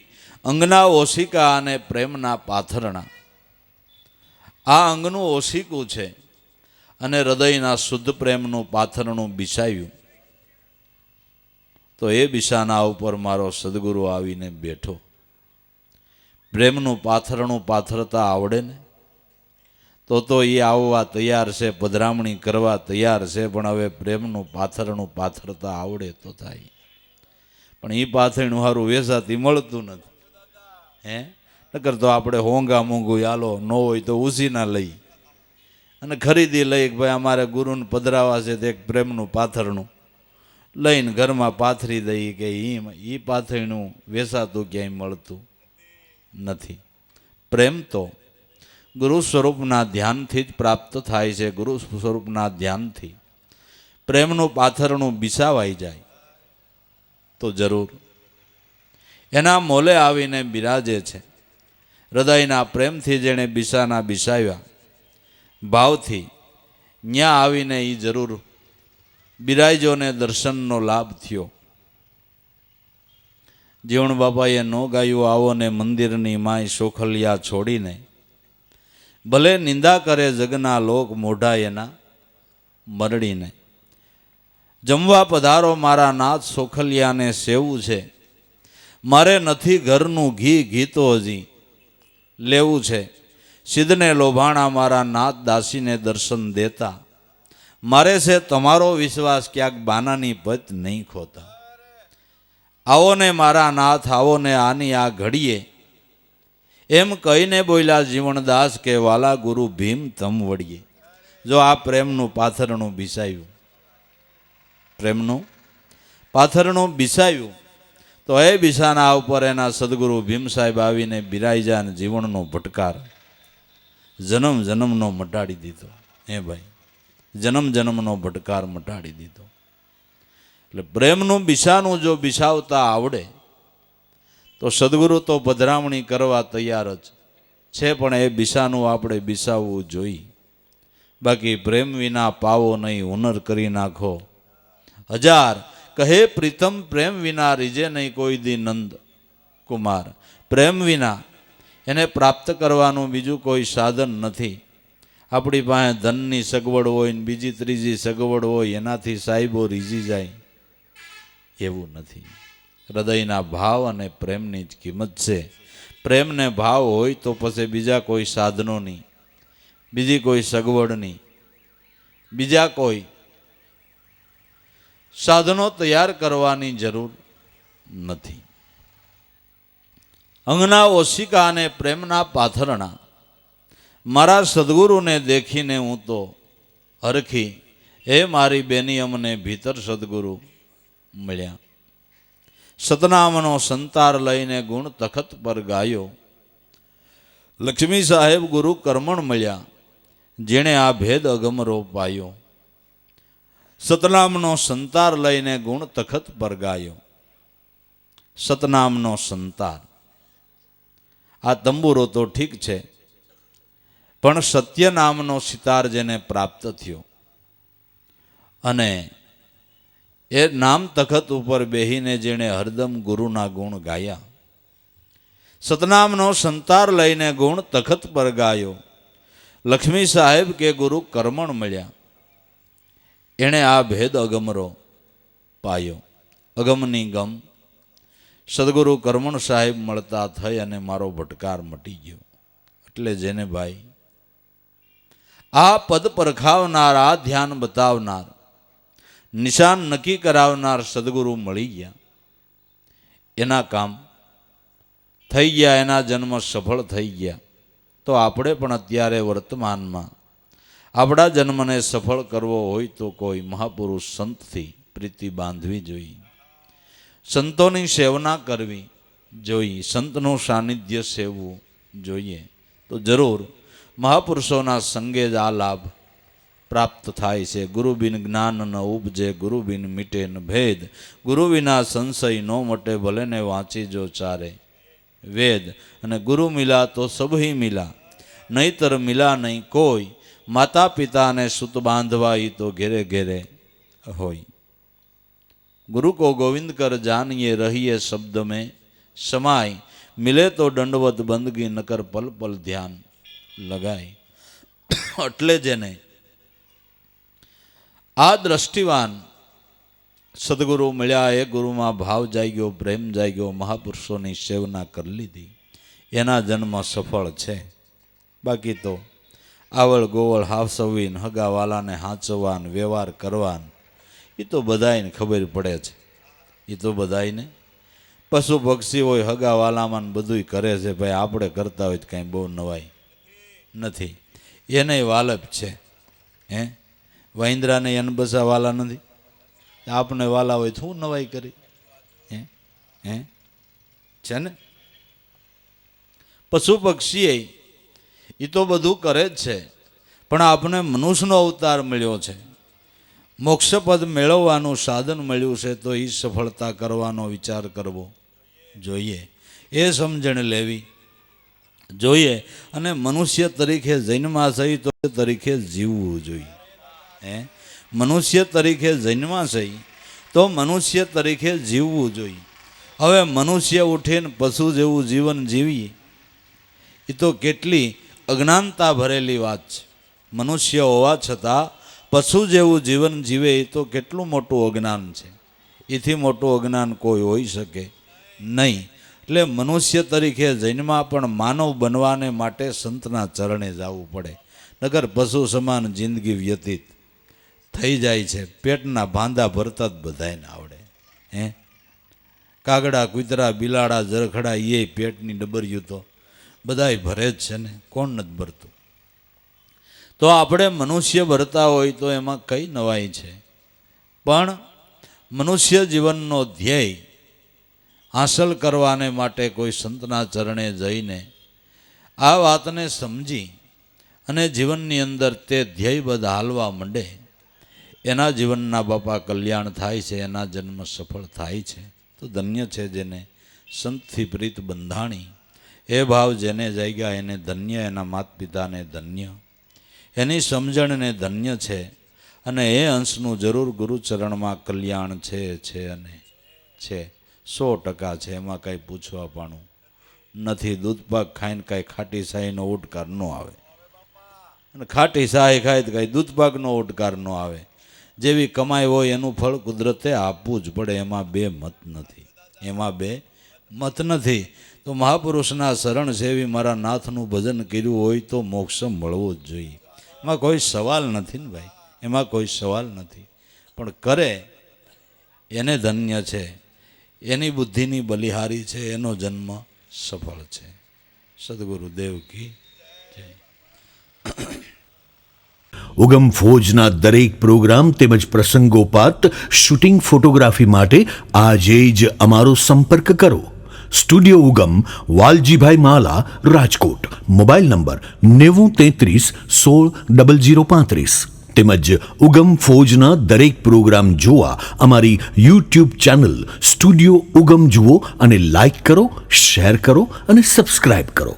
અંગના ઓશિકા અને પ્રેમના પાથરણા. આ અંગનું ઓશિકું છે અને હૃદયના શુદ્ધ પ્રેમનું પાથરણું બિછાવ્યું. તો એ બિછાના ઉપર મારો સદગુરુ આવીને બેઠો. પ્રેમનું પાથરણું પાથરતા આવડે ને તો એ આવવા તૈયાર છે, પધરામણી કરવા તૈયાર છે. પણ હવે પ્રેમનું પાથરણું પાથરતા આવડે તો થાય. પણ એ પાથરણું સારું વેસાતી મળતું નથી. નકર તો આપણે હોંગા મોંઘું હાલો ન હોય તો ઉસીના લઈ અને ખરીદી લઈ કે ભાઈ અમારે ગુરુને પધરાવા છે. તો એક પ્રેમનું પાથરણું લઈને ઘરમાં પાથરી દઈ કે એ પાથરણું વેસાતું ક્યાંય મળતું નથી. પ્રેમ તો ગુરુ સ્વરૂપના ધ્યાનથી જ પ્રાપ્ત થાય છે. ગુરુ સ્વરૂપના ધ્યાનથી પ્રેમનું પાથરણું બિસાવાઈ જાય તો જરૂર એના મોલે આવીને બિરાજે છે. હૃદયના પ્રેમથી જેણે બિસાના બિસાવ્યા, ભાવથી ન્યા આવીને એ જરૂર બિરાજોને દર્શનનો લાભ થયો. જીવણ બાપાએ નો ગાયું આવો ને મંદિરની માય સોખલિયા છોડીને, ભલે નિંદા કરે જગના લોક મોઢા એના મરડીને. જમવા પધારો મારા નાથ સોખલિયાને સેવું છે, મારે નથી ઘરનું ઘી તો હજી લેવું છે. સિદ્ધને લોભાણા મારા નાથ દાસીને દર્શન દેતા, મારે છે તમારો વિશ્વાસ ક્યાંક બાનાની પત નહીં ખોતા. આવો ને મારા નાથ આવો ને આની આ ઘડીએ, એમ કહીને બોલ્યા જીવણદાસ કે વાલા ગુરુ ભીમ તમ વળીએ. જો આ પ્રેમનું પાથરણું બિસાયું, પ્રેમનું પાથરણું બિસાયું તો એ બિસાના ઉપર એના સદગુરુ ભીમ સાહેબ આવીને બિરાઈ જાય અને જીવનનો ભટકાર જન્મ જન્મનો મટાડી દીધો. હે ભાઈ, જન્મ જન્મનો ભટકાર મટાડી દીધો. એટલે પ્રેમનું બિસાનું જો બિસાવતા આવડે તો સદગુરુ તો પધરામણી કરવા તૈયાર જ છે, પણ એ બિસાનું આપણે બિસાવવું જોઈએ. બાકી પ્રેમ વિના પાવો નહીં, હુનર કરી નાખો હજાર. કહે પ્રીતમ પ્રેમ વિના રીજે નહીં કોઈ દી નંદ કુમાર. પ્રેમ વિના એને પ્રાપ્ત કરવાનું બીજું કોઈ સાધન નથી. આપણી પાસે ધનની સગવડ હોય ને બીજી ત્રીજી સગવડ હોય એનાથી સાહેબો રીઝી જાય એવું નથી. હૃદયના ભાવ અને પ્રેમની જ કિંમત છે. પ્રેમને ભાવ હોય તો પછી બીજા કોઈ સાધનોની, બીજી કોઈ સગવડની, બીજા કોઈ સાધનો તૈયાર કરવાની જરૂર નથી. અંગના ઓશિકા અને પ્રેમના પાથરણા મારા સદગુરુને દેખીને હું તો હરખી, હે મારી બેની અમને ભીતર સદગુરુ મળ્યા. સતનામનો સંતાર લઈને ગુણ તખત પર ગાયો. લક્ષ્મી સાહેબ ગુરુ કર્મણ મળ્યા, જેણે આ ભેદ અગમરો પાયો. સતનામનો સંતાર લઈને ગુણ તખત પર ગાયો. સતનામનો સંતાર, આ તંબુરો તો ઠીક છે, પણ સત્ય નામનો સિતાર જેને પ્રાપ્ત થયો અને એ નામ તખત ઉપર બેહીને જેણે હરદમ ગુરુના ગુણ ગાયા. સતનામનો સંતાર લઈને ગુણ તખત પર ગાયો. લક્ષ્મી સાહેબ કે ગુરુ કર્મણ મળ્યા, એણે આ ભેદ અગમરો પાયો. અગમની ગમ સદગુરુ કર્મણ સાહેબ મળતા થઈ અને મારો ભટકાર મટી ગયો. એટલે જેને ભાઈ આ પદ પરખાવનાર, આ ધ્યાન બતાવનાર, નિશાન નક્કી કરાવનાર સદગુરુ મળી ગયા, એના કામ થઈ ગયા, એના જન્મ સફળ થઈ ગયા. તો આપણે પણ અત્યારે વર્તમાનમાં આપણા જન્મને સફળ કરવો હોય તો કોઈ મહાપુરુષ સંતથી પ્રીતિ બાંધવી જોઈએ, સંતોની સેવના કરવી જોઈએ, સંતનું સાનિધ્ય સેવવું જોઈએ. તો જરૂર મહાપુરુષોના સંગે જ આ લાભ પ્રાપ્ત થાય છે. ગુરુ બિન જ્ઞાન ન ઉપજે, ગુરુ બિન મીટે ન ભેદ, ગુરુ વિના સંશય નો મટે, ભલે ને વાંચી જો ચારે વેદ. અને ગુરુ મિલા તો સભી મિલા, નહીતર મિલા નહીં કોઈ, માતા પિતાને સુત બાંધવા ઈ તો ઘેરે ઘેરે હોય. गुरु को गोविंद कर जानिए, रहिए शब्द में समाय, मिले तो दंडवत बंदगी नकर पल पल ध्यान लगाए. એટલે જેને આ દ્રષ્ટિવાન સદગુરુ મળ્યા, એ ગુરુમાં ભાવ જાગ્યો, પ્રેમ જાગ્યો, મહાપુરુષોની સેવના કરી લીધી, એના જન્મ સફળ છે. બાકી તો આવળ ગોવળ હાવસવીન, હગાવાલાને હાંચવાન, વ્યવહાર કરવાન, એ તો બધાને ખબર પડે છે. એ તો બધાને પશુ પક્ષી હોય હગાવાલામાં બધું કરે છે. ભાઈ આપણે કરતા હોય તો કાંઈ બહુ નવાઈ નથી. એને વાલપ છે. હે વાંદરાને અનબસા વાલા નથી, આપણે વાલા હોય તો શું નવાઈ કરી? હે હે છે ને. પશુ પક્ષીએ એ તો બધું કરે જ છે, પણ આપણને મનુષ્યનો અવતાર મળ્યો છે, મોક્ષપદ મેળવવાનું સાધન મળ્યું છે, તો એ સફળતા કરવાનો વિચાર કરવો જોઈએ, એ સમજણ લેવી જોઈએ, અને મનુષ્ય તરીકે જન્મા થઈ તો તરીકે જીવવું જોઈએ. મનુષ્ય તરીકે જન્મા થઈ તો મનુષ્ય તરીકે જીવવું જોઈએ. હવે મનુષ્ય ઉઠીને પશુ જેવું જીવન જીવીએ એ તો કેટલી અજ્ઞાનતા ભરેલી વાત છે. મનુષ્ય હોવા છતાં પશુ જેવું જીવન જીવે એ તો કેટલું મોટું અજ્ઞાન છે. એથી મોટું અજ્ઞાન કોઈ હોઈ શકે નહીં. એટલે મનુષ્ય તરીકે જન્મા પણ માનવ બનવાને માટે સંતના ચરણે જવું પડે, નગર પશુ સમાન જિંદગી વ્યતીત થઈ જાય છે. પેટના ભાંદા ભરતા જ બધાને આવડે. કાગડા, કૂતરા, બિલાડા, જરખડા એ પેટની ડબરિયું તો બધાય ભરે જ છે ને, કોણ નથી ભરતું? તો આપણે મનુષ્ય ભરતા હોય તો એમાં કઈ નવાઈ છે, પણ મનુષ્ય જીવનનો ધ્યેય હાંસલ કરવાને માટે કોઈ સંતના ચરણે જઈને આ વાતને સમજી અને જીવનની અંદર તે ધ્યેયબદ્ધ હાલવા માંડે, એના જીવનના બાપા કલ્યાણ થાય છે, એના જન્મ સફળ થાય છે. તો ધન્ય છે જેને સંતથી પ્રીત બંધાણી, એ ભાવ જેને જાગ્યા એને ધન્ય, એના માતા પિતાને ધન્ય, એની સમજણને ધન્ય છે. અને એ અંશનું જરૂર ગુરુચરણમાં કલ્યાણ છે અને છે 100% છે, એમાં કાંઈ પૂછવા પાણું નથી. દૂધપાક ખાઈને કાંઈ ખાટી શાહીનો ઉટકાર ન આવે, અને ખાટી શાહી ખાય તો કાંઈ દૂધપાકનો ઉટકાર ન આવે. જેવી કમાઈ હોય એનું ફળ કુદરતે આપવું જ પડે, એમાં બે મત નથી. તો મહાપુરુષના શરણ સેવી મારા નાથનું ભજન કર્યું હોય તો મોક્ષ મળવો જ જોઈએ. એમાં કોઈ સવાલ નથી ને ભાઈ, એમાં કોઈ સવાલ નથી. પણ કરે એને ધન્ય છે, એની બુદ્ધિની બલિહારી છે, એનો જન્મ સફળ છે. સદગુરુદેવ કી જય. ઉગમ ફોજના દરેક પ્રોગ્રામ તેમજ પ્રસંગોપાત શૂટિંગ ફોટોગ્રાફી માટે આજે જ અમારો સંપર્ક કરો. Studio Ugam, Valjibhai Mala, Rajkot. Mobile number 9033160035. તેમજ ઉગમ ફોજના દરેક પ્રોગ્રામ જોવા અમારી યુટ્યુબ ચેનલ સ્ટુડિયો ઉગમ જુઓ અને લાઈક કરો, શેર કરો અને સબસ્ક્રાઇબ કરો.